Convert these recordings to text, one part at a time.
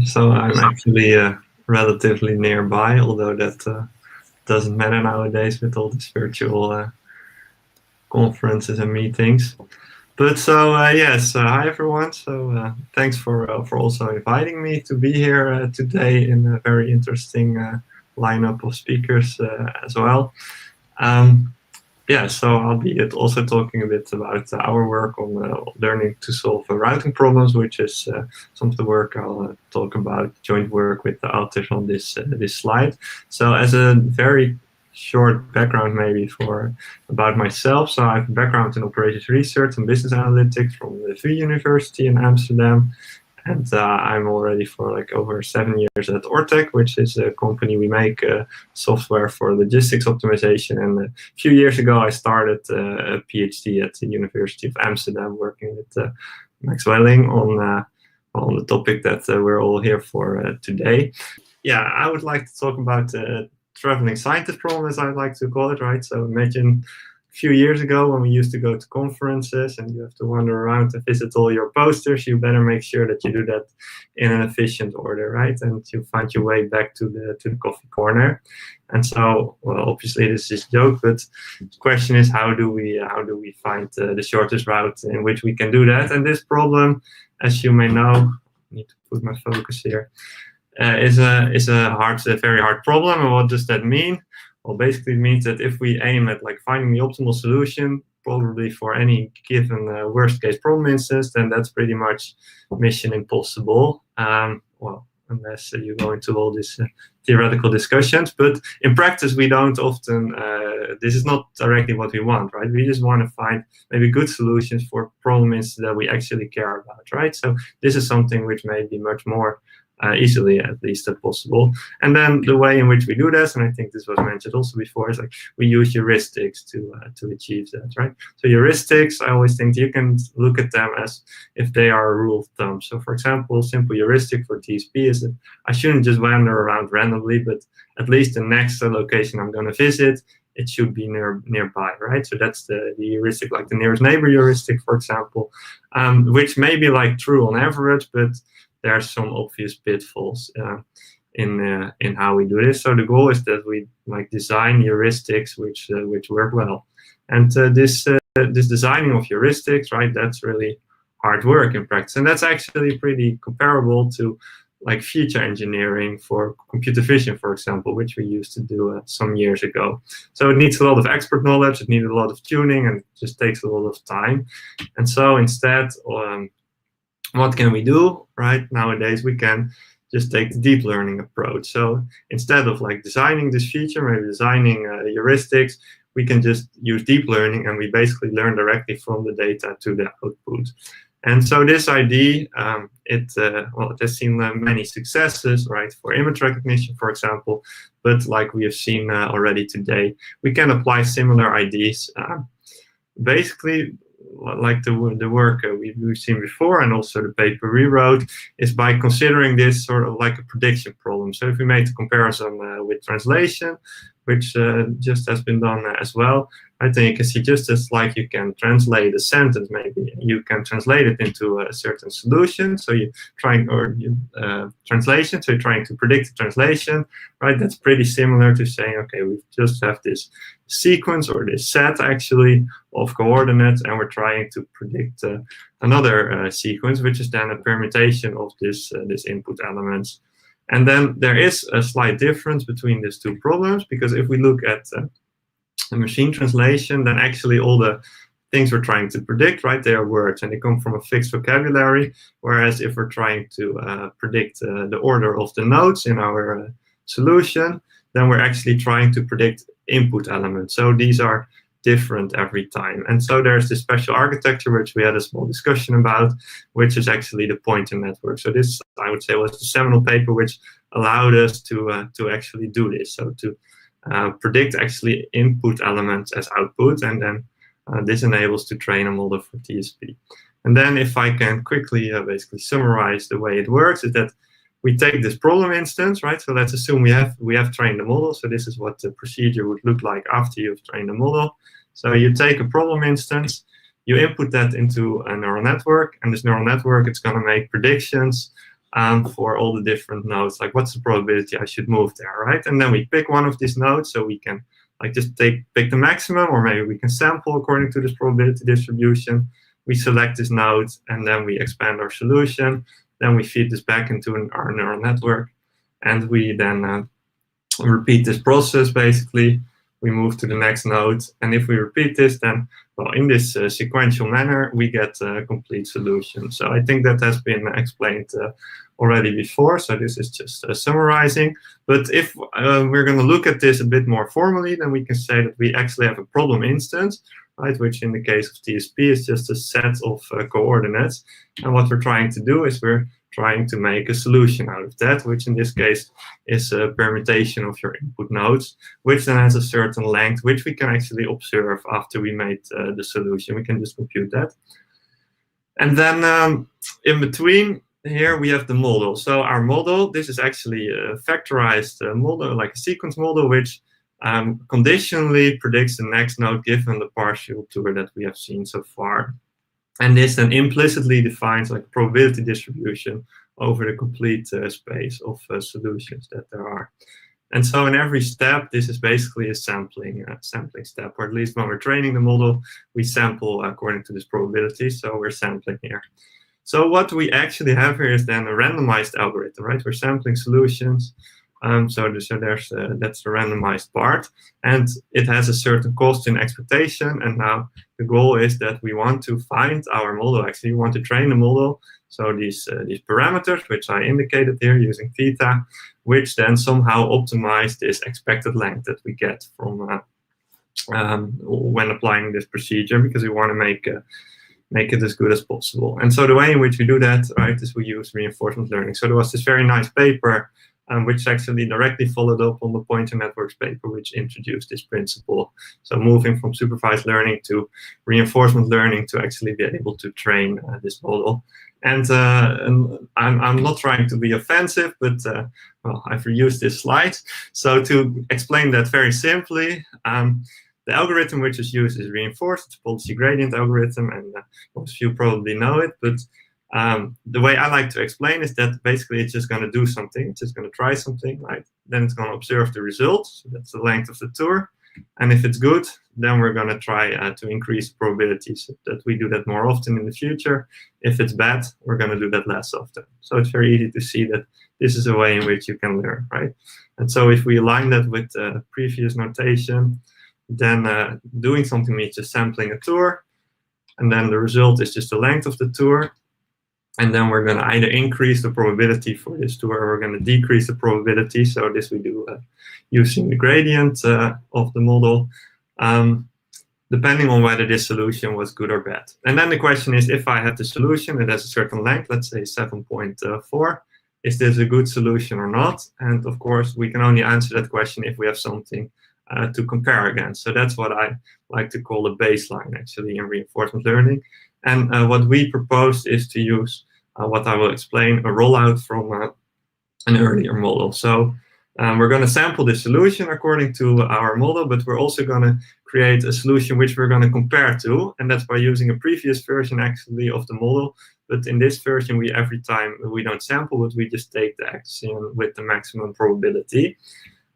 So I'm actually relatively nearby, although that doesn't matter nowadays with all these virtual conferences and meetings. But so yes, hi everyone. So thanks for also inviting me to be here today in a very interesting lineup of speakers as well. Yeah, so I'll be also talking a bit about our work on learning to solve routing problems, which is some of the work I'll talk about, joint work with the authors on this this slide. So as a very short background maybe about myself, so I have a background in operations research and business analytics from the VU University in Amsterdam. And I'm already for like over 7 years at Ortec, which is a company we make software for logistics optimization. And a few years ago, I started a PhD at the University of Amsterdam, working with Max Welling on the topic that we're all here for today. Yeah, I would like to talk about traveling scientist problem, as I like to call it, right? So imagine a few years ago when we used to go to conferences and you have to wander around and visit all your posters, you better make sure that you do that in an efficient order, right? And you find your way back to the coffee corner. And so, well, obviously this is a joke, but the question is, how do we find the shortest route in which we can do that? And this problem, as you may know, I need to put my focus here, is a very hard problem. And what does that mean? Well, basically it means that if we aim at like finding the optimal solution, probably for any given worst case problem instance, then that's pretty much mission impossible. Well, unless you go into all these theoretical discussions, but in practice we don't often, this is not directly what we want, right? We just want to find maybe good solutions for problem instances that we actually care about, right? So this is something which may be much more easily, at least, possible. And then the way in which we do this, and I think this was mentioned also before, is like we use heuristics to achieve that, right? So heuristics, I always think you can look at them as if they are a rule of thumb. So for example, simple heuristic for TSP is that I shouldn't just wander around randomly, but at least the next location I'm going to visit, it should be nearby, right? So that's the heuristic, like the nearest neighbor heuristic, for example, which may be like true on average, but there are some obvious pitfalls in how we do this. So the goal is that we like design heuristics which work well. And this designing of heuristics, right? That's really hard work in practice, and that's actually pretty comparable to like feature engineering for computer vision, for example, which we used to do some years ago. So it needs a lot of expert knowledge, it needs a lot of tuning, and it just takes a lot of time. And so instead, what can we do, right? Nowadays, we can just take the deep learning approach. So instead of like designing this feature, maybe designing heuristics, we can just use deep learning and we basically learn directly from the data to the output. And so this idea, it has seen many successes, right? For image recognition, for example, but like we have seen already today, we can apply similar ideas. Basically, like the work we've seen before, and also the paper we wrote, is by considering this sort of like a prediction problem. So if we make a comparison with translation, which just has been done as well, I think you can see just as like you can translate a sentence, maybe you can translate it into a certain solution. So you translation, so you're trying to predict the translation, right? That's pretty similar to saying, okay, we just have this sequence or this set actually of coordinates, and we're trying to predict another sequence, which is then a permutation of this input elements. And then there is a slight difference between these two problems, because if we look at the machine translation, then actually all the things we're trying to predict, right, they are words and they come from a fixed vocabulary. Whereas if we're trying to predict the order of the nodes in our solution, then we're actually trying to predict input elements. So these are different every time. And so there's this special architecture, which we had a small discussion about, which is actually the pointer network. So this, I would say, was the seminal paper which allowed us to actually do this. So to predict actually input elements as output, and then this enables to train a model for TSP. And then if I can quickly basically summarize the way it works, is that we take this problem instance, right? So let's assume we have trained the model. So this is what the procedure would look like after you've trained the model. So you take a problem instance, you input that into a neural network, and this neural network, it's going to make predictions for all the different nodes, like what's the probability I should move there, right? And then we pick one of these nodes, so we can like just pick the maximum, or maybe we can sample according to this probability distribution. We select this node, and then we expand our solution. Then we feed this back into our neural network, and we then repeat this process. Basically, we move to the next node, and if we repeat this, then, well, in this sequential manner, we get a complete solution. So I think that has been explained already before, so this is just summarizing. But if we're going to look at this a bit more formally, then we can say that we actually have a problem instance, right, which in the case of TSP is just a set of coordinates. And what we're trying to do is we're trying to make a solution out of that, which in this case is a permutation of your input nodes, which then has a certain length, which we can actually observe after we made the solution. We can just compute that. And then in between here we have the model. So our model, this is actually a factorized model, like a sequence model, which conditionally predicts the next node given the partial tour that we have seen so far. And this then implicitly defines like probability distribution over the complete space of solutions that there are. And so in every step, this is basically a sampling step, or at least when we're training the model, we sample according to this probability. So we're sampling here. So what we actually have here is then a randomized algorithm, right? We're sampling solutions. So that's the randomized part, and it has a certain cost in expectation. And now the goal is that we want to find our model. Actually, we want to train the model. So these parameters, which I indicated here using theta, which then somehow optimize this expected length that we get from when applying this procedure, because we want to make it as good as possible. And so the way in which we do that, right, is we use reinforcement learning. So there was this very nice paper which actually directly followed up on the pointer networks paper, which introduced this principle. So moving from supervised learning to reinforcement learning to actually be able to train this model. And I'm not trying to be offensive, but well, I've reused this slide. So to explain that very simply, the algorithm which is used is reinforced. It's a policy gradient algorithm, and most of you probably know it, but the way I like to explain is that basically it's just going to do something. It's just going to try something, right? Then it's going to observe the results. So that's the length of the tour. And if it's good, then we're going to try to increase the probabilities that we do that more often in the future. If it's bad, we're going to do that less often. So it's very easy to see that this is a way in which you can learn, right? And so if we align that with previous notation, then doing something means just sampling a tour. And then the result is just the length of the tour. And then we're going to either increase the probability for this tour, or we're going to decrease the probability. So this we do using the gradient of the model, depending on whether this solution was good or bad. And then the question is, if I have the solution that has a certain length, let's say 7.4, is this a good solution or not? And of course, we can only answer that question if we have something to compare against. So that's what I like to call a baseline, actually, in reinforcement learning. And what we proposed is to use what I will explain, a rollout from an earlier model. So we're going to sample the solution according to our model, but we're also going to create a solution which we're going to compare to, and that's by using a previous version actually of the model. But in this version, every time we don't sample, but we just take the axiom with the maximum probability.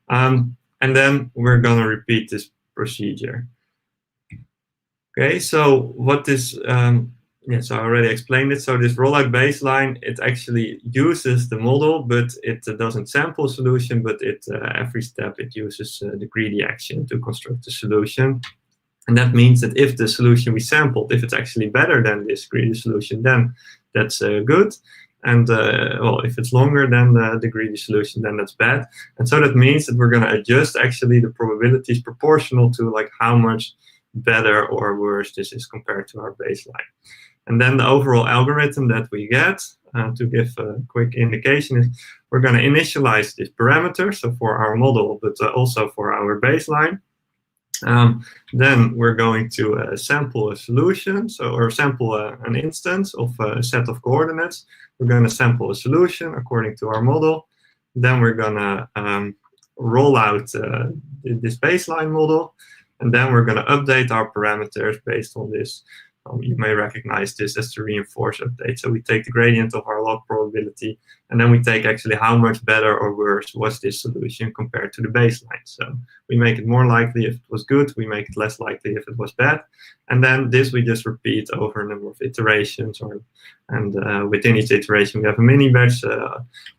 And then we're going to repeat this procedure. Okay, so what this, so I already explained it. So this rollout baseline, it actually uses the model, but it doesn't sample a solution, but every step it uses the greedy action to construct the solution. And that means that if the solution we sampled, if it's actually better than this greedy solution, then that's good. And well, if it's longer than the greedy solution, then that's bad. And so that means that we're going to adjust actually the probabilities proportional to like how much better or worse this is compared to our baseline. And then the overall algorithm that we get, to give a quick indication, is we're going to initialize this parameter, so for our model, but also for our baseline. Then we're going to sample a solution, or sample an instance of a set of coordinates. We're going to sample a solution according to our model. Then we're going to roll out this baseline model. And then we're going to update our parameters based on this You may recognize this as the reinforce update. So we take the gradient of our log probability, and then we take actually how much better or worse was this solution compared to the baseline. So we make it more likely if it was good, we make it less likely if it was bad. And then this we just repeat over a number of iterations, and within each iteration we have a mini batch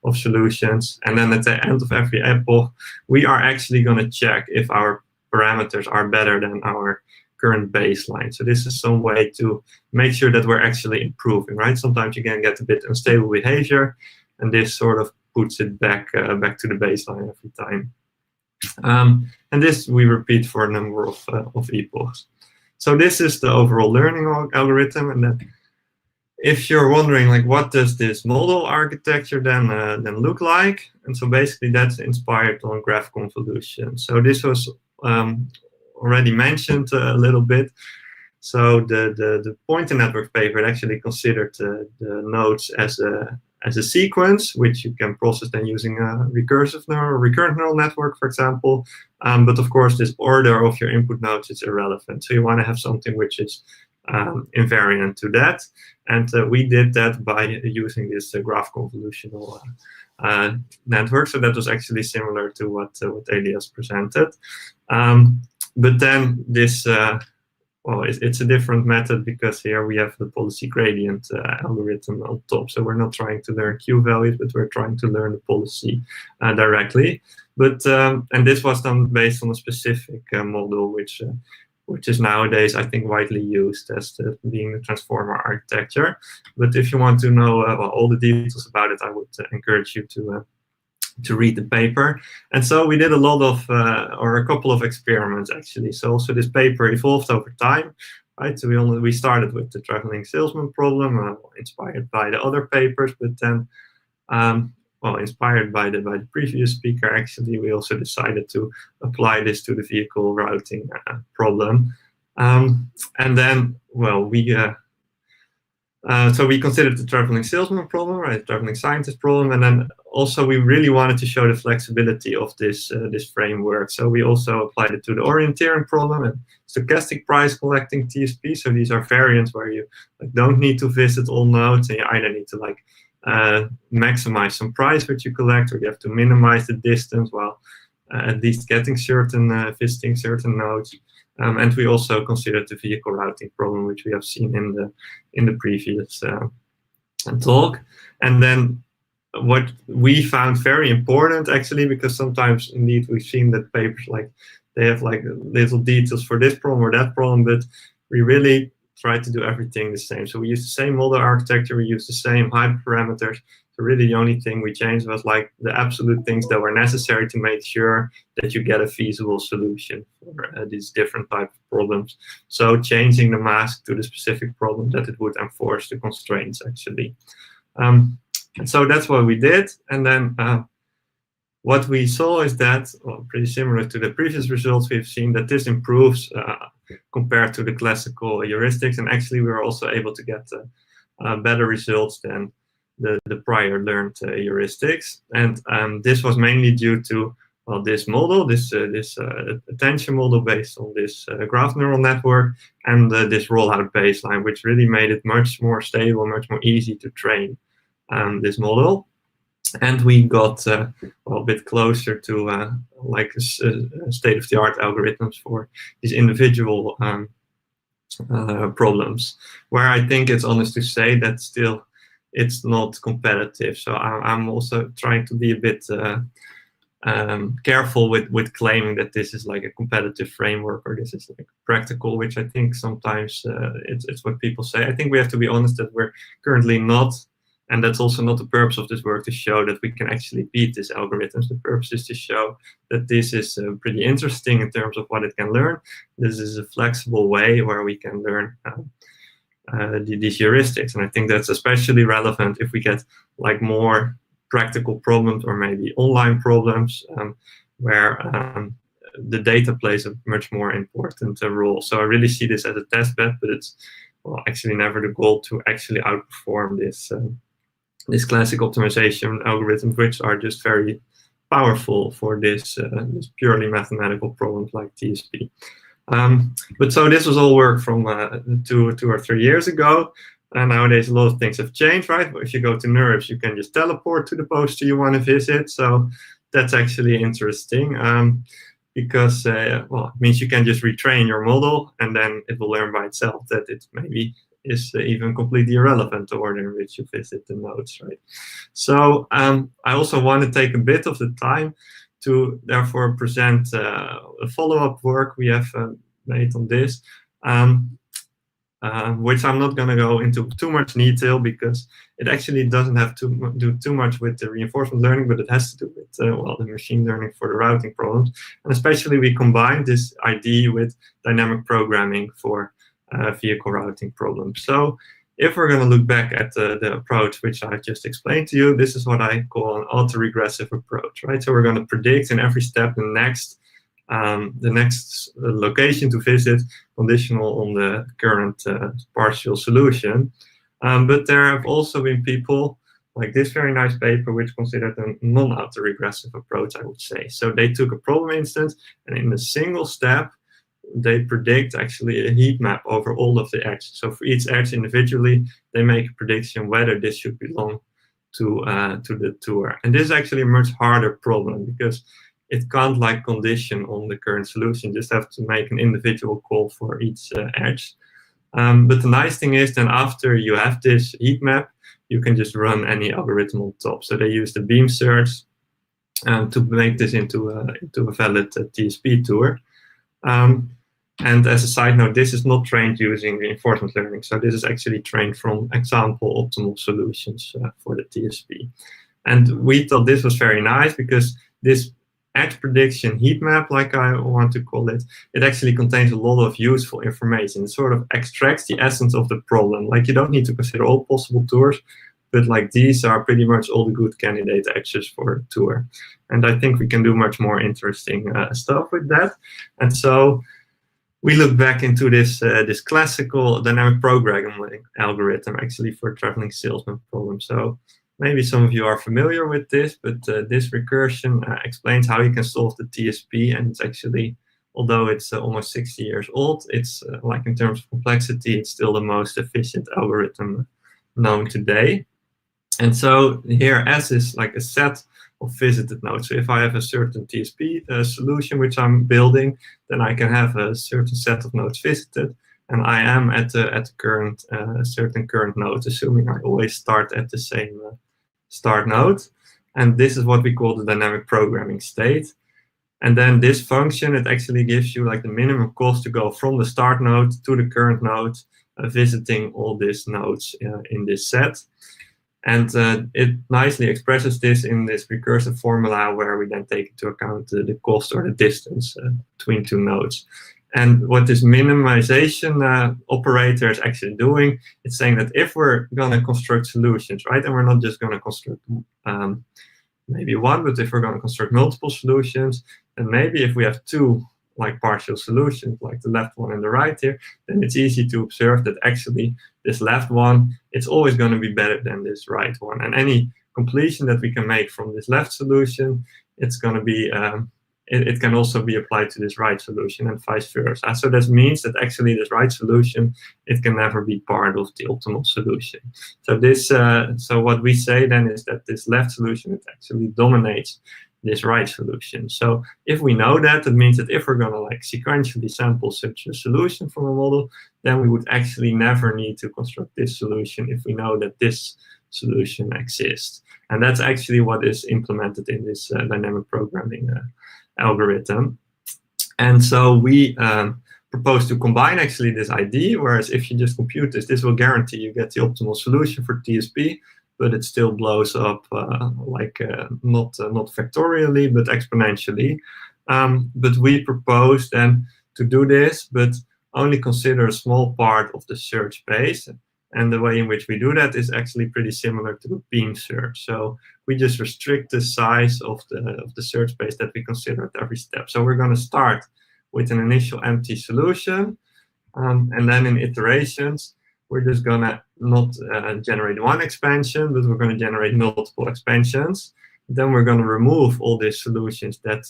of solutions. And then at the end of every epoch, we are actually going to check if our parameters are better than our current baseline. So this is some way to make sure that we're actually improving, right? Sometimes you can get a bit unstable behavior, and this sort of puts it back to the baseline every time. And this we repeat for a number of epochs. So this is the overall learning algorithm. And then if you're wondering, like, what does this model architecture then look like? And so basically that's inspired on graph convolution. So this was already mentioned a little bit. So the pointer network paper actually considered the nodes as a sequence, which you can process then using a recurrent neural network, for example. But of course, this order of your input nodes is irrelevant. So you want to have something which is invariant to that. And we did that by using this graph convolutional network. So that was actually similar to what Elias presented. But then this, well, it's a different method, because here we have the policy gradient algorithm on top. So we're not trying to learn Q values, but we're trying to learn the policy directly. But and this was done based on a specific model, which is nowadays, I think, widely used as being the transformer architecture. But if you want to know all the details about it, I would encourage you to read the paper. And so we did a lot of, or a couple of experiments actually. So also this paper evolved over time, right? So we started with the traveling salesman problem, inspired by the other papers, but then, well, inspired by the previous speaker, actually, we also decided to apply this to the vehicle routing problem. And then, well, so we considered the traveling salesman problem, right, traveling scientist problem, and then also we really wanted to show the flexibility of this framework. So we also applied it to the orienteering problem and stochastic price collecting TSP. So these are variants where you don't need to visit all nodes, and you either need to maximize some price which you collect, or you have to minimize the distance while at least getting visiting certain nodes. And we also considered the vehicle routing problem, which we have seen in the previous talk. And then what we found very important, actually, because sometimes indeed we've seen that papers they have little details for this problem or that problem, but we really try to do everything the same. So we use the same model architecture, we use the same hyperparameters. So really the only thing we changed was the absolute things that were necessary to make sure that you get a feasible solution for these different types of problems. So changing the mask to the specific problem that it would enforce the constraints, actually. And so that's what we did. And then what we saw is that, well, pretty similar to the previous results, we've seen that this improves compared to the classical heuristics. And actually, we were also able to get better results than the prior learned heuristics. And this was mainly due to, well, this model, this attention model based on this graph neural network, and this rollout baseline, which really made it much more stable, much more easy to train this model. And we got well, a bit closer to state-of-the-art algorithms for these individual problems, where I think it's honest to say that still it's not competitive. So I'm also trying to be a bit careful with claiming that this is like a competitive framework or this is like practical, which I think sometimes it's what people say. I think we have to be honest that we're currently not, and that's also not the purpose of this work, to show that we can actually beat these algorithms. The purpose is to show that this is pretty interesting in terms of what it can learn. This is a flexible way where we can learn these heuristics. And I think that's especially relevant if we get like more practical problems or maybe online problems where the data plays a much more important role. So I really see this as a test bed, but it's, well, actually never the goal to actually outperform this classic optimization algorithms, which are just very powerful for this purely mathematical problems like TSP. But so this was all work from 2 or 3 years ago. And nowadays, a lot of things have changed, right? If you go to NeurIPS, you can just teleport to the poster you want to visit. So that's actually interesting because, well, it means you can just retrain your model and then it will learn by itself that it maybe is even completely irrelevant the order in which you visit the nodes, right? So I also want to take a bit of the time to therefore present a follow-up work we have made on this. Which I'm not going to go into too much detail because it actually doesn't have to do too much with the reinforcement learning, but it has to do with well, the machine learning for the routing problems. And especially we combined this idea with dynamic programming for vehicle routing problems. So if we're going to look back at the approach which I just explained to you, this is what I call an autoregressive approach, right? So we're going to predict in every step the next location to visit, conditional on the current partial solution. But there have also been people like this very nice paper which considered a non-autoregressive approach, I would say. So they took a problem instance and in a single step, they predict actually a heat map over all of the edges. So for each edge individually, they make a prediction whether this should belong to the tour. And this is actually a much harder problem because it can't like condition on the current solution, just have to make an individual call for each edge. But the nice thing is then after you have this heat map, you can just run any algorithm on top. So they use the beam search to make this into a valid TSP tour. And as a side note, this is not trained using reinforcement learning. So this is actually trained from example optimal solutions for the TSP. And we thought this was very nice because this edge prediction heat map, like I want to call it, it actually contains a lot of useful information. It sort of extracts the essence of the problem. Like you don't need to consider all possible tours, but like these are pretty much all the good candidate edges for a tour. And I think we can do much more interesting stuff with that. And so we look back into this this classical dynamic programming algorithm actually for traveling salesman problem. So maybe some of you are familiar with this, but this recursion explains how you can solve the TSP, and it's actually, although it's almost 60 years old, it's like in terms of complexity, it's still the most efficient algorithm known today. And so here S is like a set of visited nodes. So if I have a certain TSP solution which I'm building, then I can have a certain set of nodes visited, and I am at the current certain current node, assuming I always start at the same start node. And this is what we call the dynamic programming state. And then this function, it actually gives you like the minimum cost to go from the start node to the current node, visiting all these nodes in this set. And it nicely expresses this in this recursive formula where we then take into account the cost or the distance between two nodes. And what this minimization operator is actually doing, it's saying that if we're going to construct solutions, right, and we're not just going to construct maybe one, but if we're going to construct multiple solutions, and maybe if we have two like partial solutions, like the left one and the right here, then it's easy to observe that actually this left one, it's always going to be better than this right one. And any completion that we can make from this left solution, it's going to be, it can also be applied to this right solution and vice versa. So that means that actually this right solution, it can never be part of the optimal solution. So this, so what we say then is that this left solution, it actually dominates this right solution. So if we know that, it means that if we're going to like sequentially sample such a solution from a model, then we would actually never need to construct this solution if we know that this solution exists. And that's actually what is implemented in this dynamic programming algorithm. And so we propose to combine actually this idea, whereas if you just compute this, this will guarantee you get the optimal solution for TSP, but it still blows up not factorially, but exponentially. But we propose then to do this, but only consider a small part of the search space. And the way in which we do that is actually pretty similar to a beam search. So we just restrict the size of the search space that we consider at every step. So we're going to start with an initial empty solution, and then in iterations, we're just going to not generate one expansion, but we're going to generate multiple expansions. then we're going to remove all these solutions that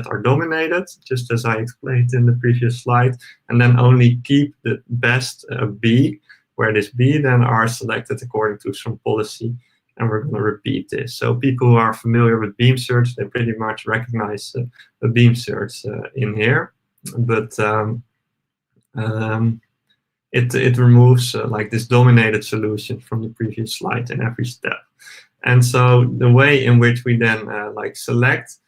are dominated, just as I explained in the previous slide, and then only keep the best B, where this B then are selected according to some policy, and we're going to repeat this. So people who are familiar with beam search, they pretty much recognize a beam search in here, but it removes like this dominated solution from the previous slide in every step. And so the way in which we then like select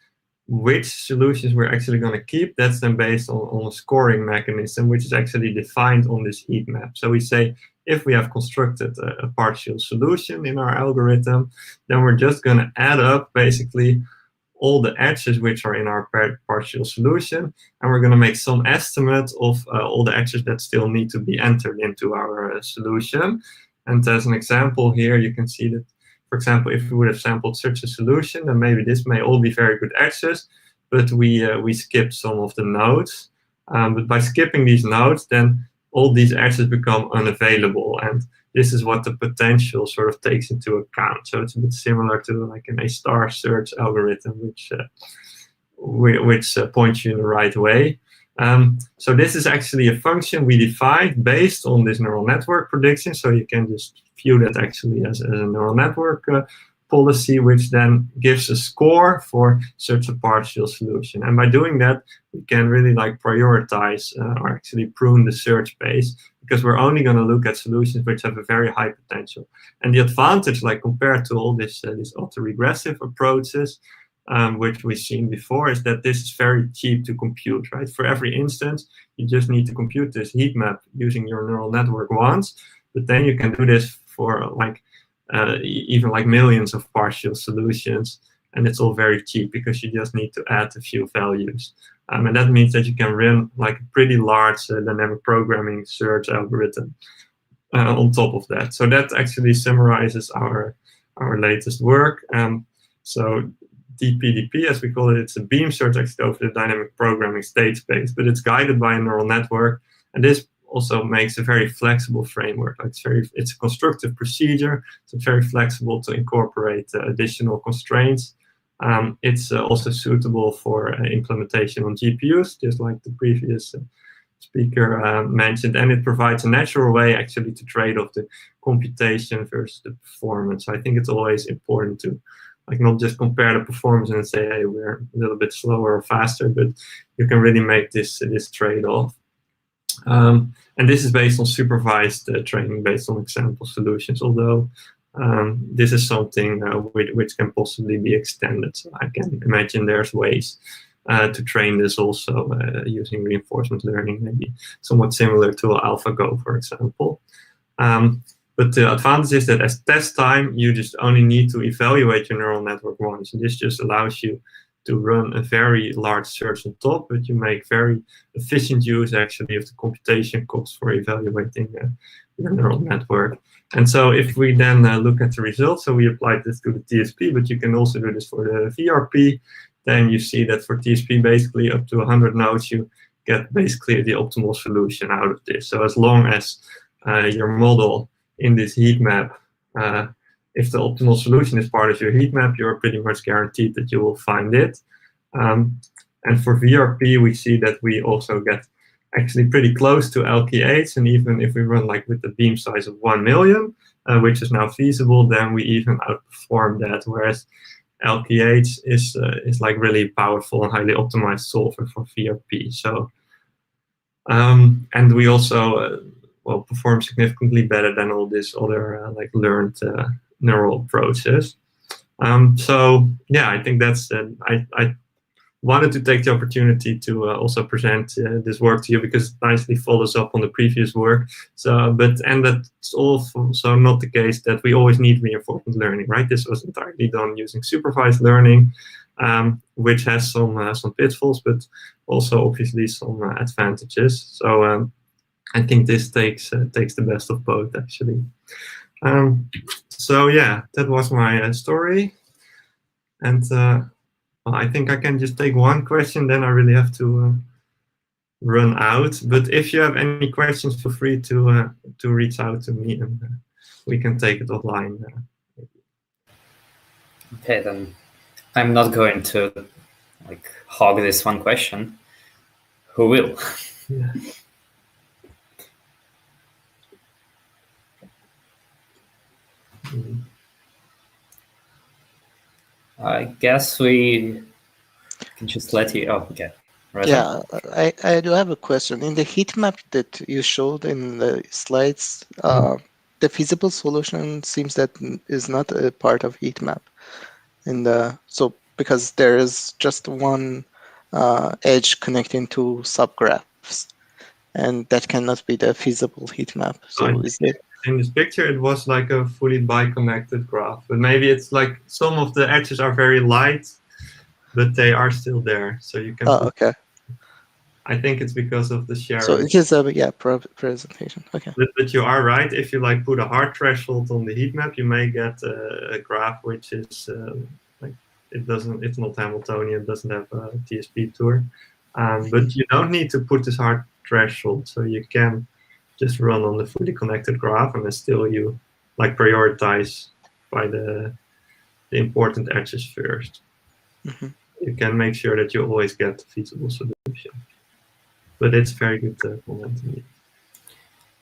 which solutions we're actually going to keep, that's then based on a scoring mechanism, which is actually defined on this heat map. So we say, if we have constructed a partial solution in our algorithm, then we're just going to add up basically all the edges which are in our partial solution, and we're going to make some estimate of all the edges that still need to be entered into our solution. And as an example here, you can see that, for example, if we would have sampled such a solution, then maybe this may all be very good edges, but we skipped some of the nodes. But by skipping these nodes, then all these edges become unavailable, and this is what the potential sort of takes into account. So it's a bit similar to like an A* search algorithm, which points you in the right way. So this is actually a function we defined based on this neural network prediction. So you can just view that actually as a neural network policy, which then gives a score for such a partial solution. And by doing that, we can really like prioritize or actually prune the search base, because we're only going to look at solutions which have a very high potential. And the advantage, like compared to all these autoregressive approaches, which we've seen before, is that this is very cheap to compute, right? For every instance, you just need to compute this heat map using your neural network once, but then you can do this for like even like millions of partial solutions, and it's all very cheap because you just need to add a few values. And that means that you can run like a pretty large dynamic programming search algorithm on top of that. So that actually summarizes our latest work. So DPDP, as we call it, it's a beam search actually over the dynamic programming state space, but it's guided by a neural network. And this also makes a very flexible framework. It's a constructive procedure, so it's very flexible to incorporate additional constraints. It's also suitable for implementation on GPUs, just like the previous speaker mentioned, and it provides a natural way actually to trade off the computation versus the performance. So I think it's always important to like not just compare the performance and say, hey, we're a little bit slower or faster, but you can really make this trade-off. And this is based on supervised training based on example solutions, although this is something which can possibly be extended. So I can imagine there's ways to train this also using reinforcement learning, maybe somewhat similar to AlphaGo, for example. But the advantage is that as test time, you just only need to evaluate your neural network once. And this just allows you to run a very large search on top, but you make very efficient use actually of the computation costs for evaluating your neural network. And so if we then look at the results, so we applied this to the TSP, but you can also do this for the VRP, then you see that for TSP, basically up to 100 nodes, you get basically the optimal solution out of this. So as long as your model in this heat map, if the optimal solution is part of your heat map, you're pretty much guaranteed that you will find it. And for VRP, we see that we also get actually pretty close to LKH, and even if we run like with the beam size of 1 million, which is now feasible, then we even outperform that, whereas LKH is like really powerful and highly optimized solver for VRP. So, and we also perform significantly better than all these other like learned neural approaches. So yeah, I think that's I wanted to take the opportunity to also present this work to you because it nicely follows up on the previous work. So, and that's also not the case that we always need reinforcement learning, right? This was entirely done using supervised learning, which has some pitfalls, but also obviously some advantages. So I think this takes the best of both, actually. So yeah, that was my story, and I think I can just take one question, then I really have to run out. But if you have any questions, feel free to reach out to me, and we can take it offline. Okay, then I'm not going to like hog this one question. Who will? Yeah. I guess we can just let you. Oh, okay. Right. Yeah, I do have a question. In the heat map that you showed in the slides, the feasible solution seems that is not a part of heat map. So because there is just one edge connecting two subgraphs, and that cannot be the feasible heat map. So is it? In this picture, it was like a fully bi-connected graph, but maybe it's like some of the edges are very light, but they are still there. So you can. Oh, okay. I think it's because of the sharing. So it is a presentation. Okay. But you are right. If you like put a hard threshold on the heat map, you may get a graph which is like it's not Hamiltonian, it doesn't have a TSP tour. But you don't need to put this hard threshold, so you can just run on the fully connected graph, and then still you like prioritize by the important edges first. Mm-hmm. You can make sure that you always get the feasible solution. But it's very good comment indeed.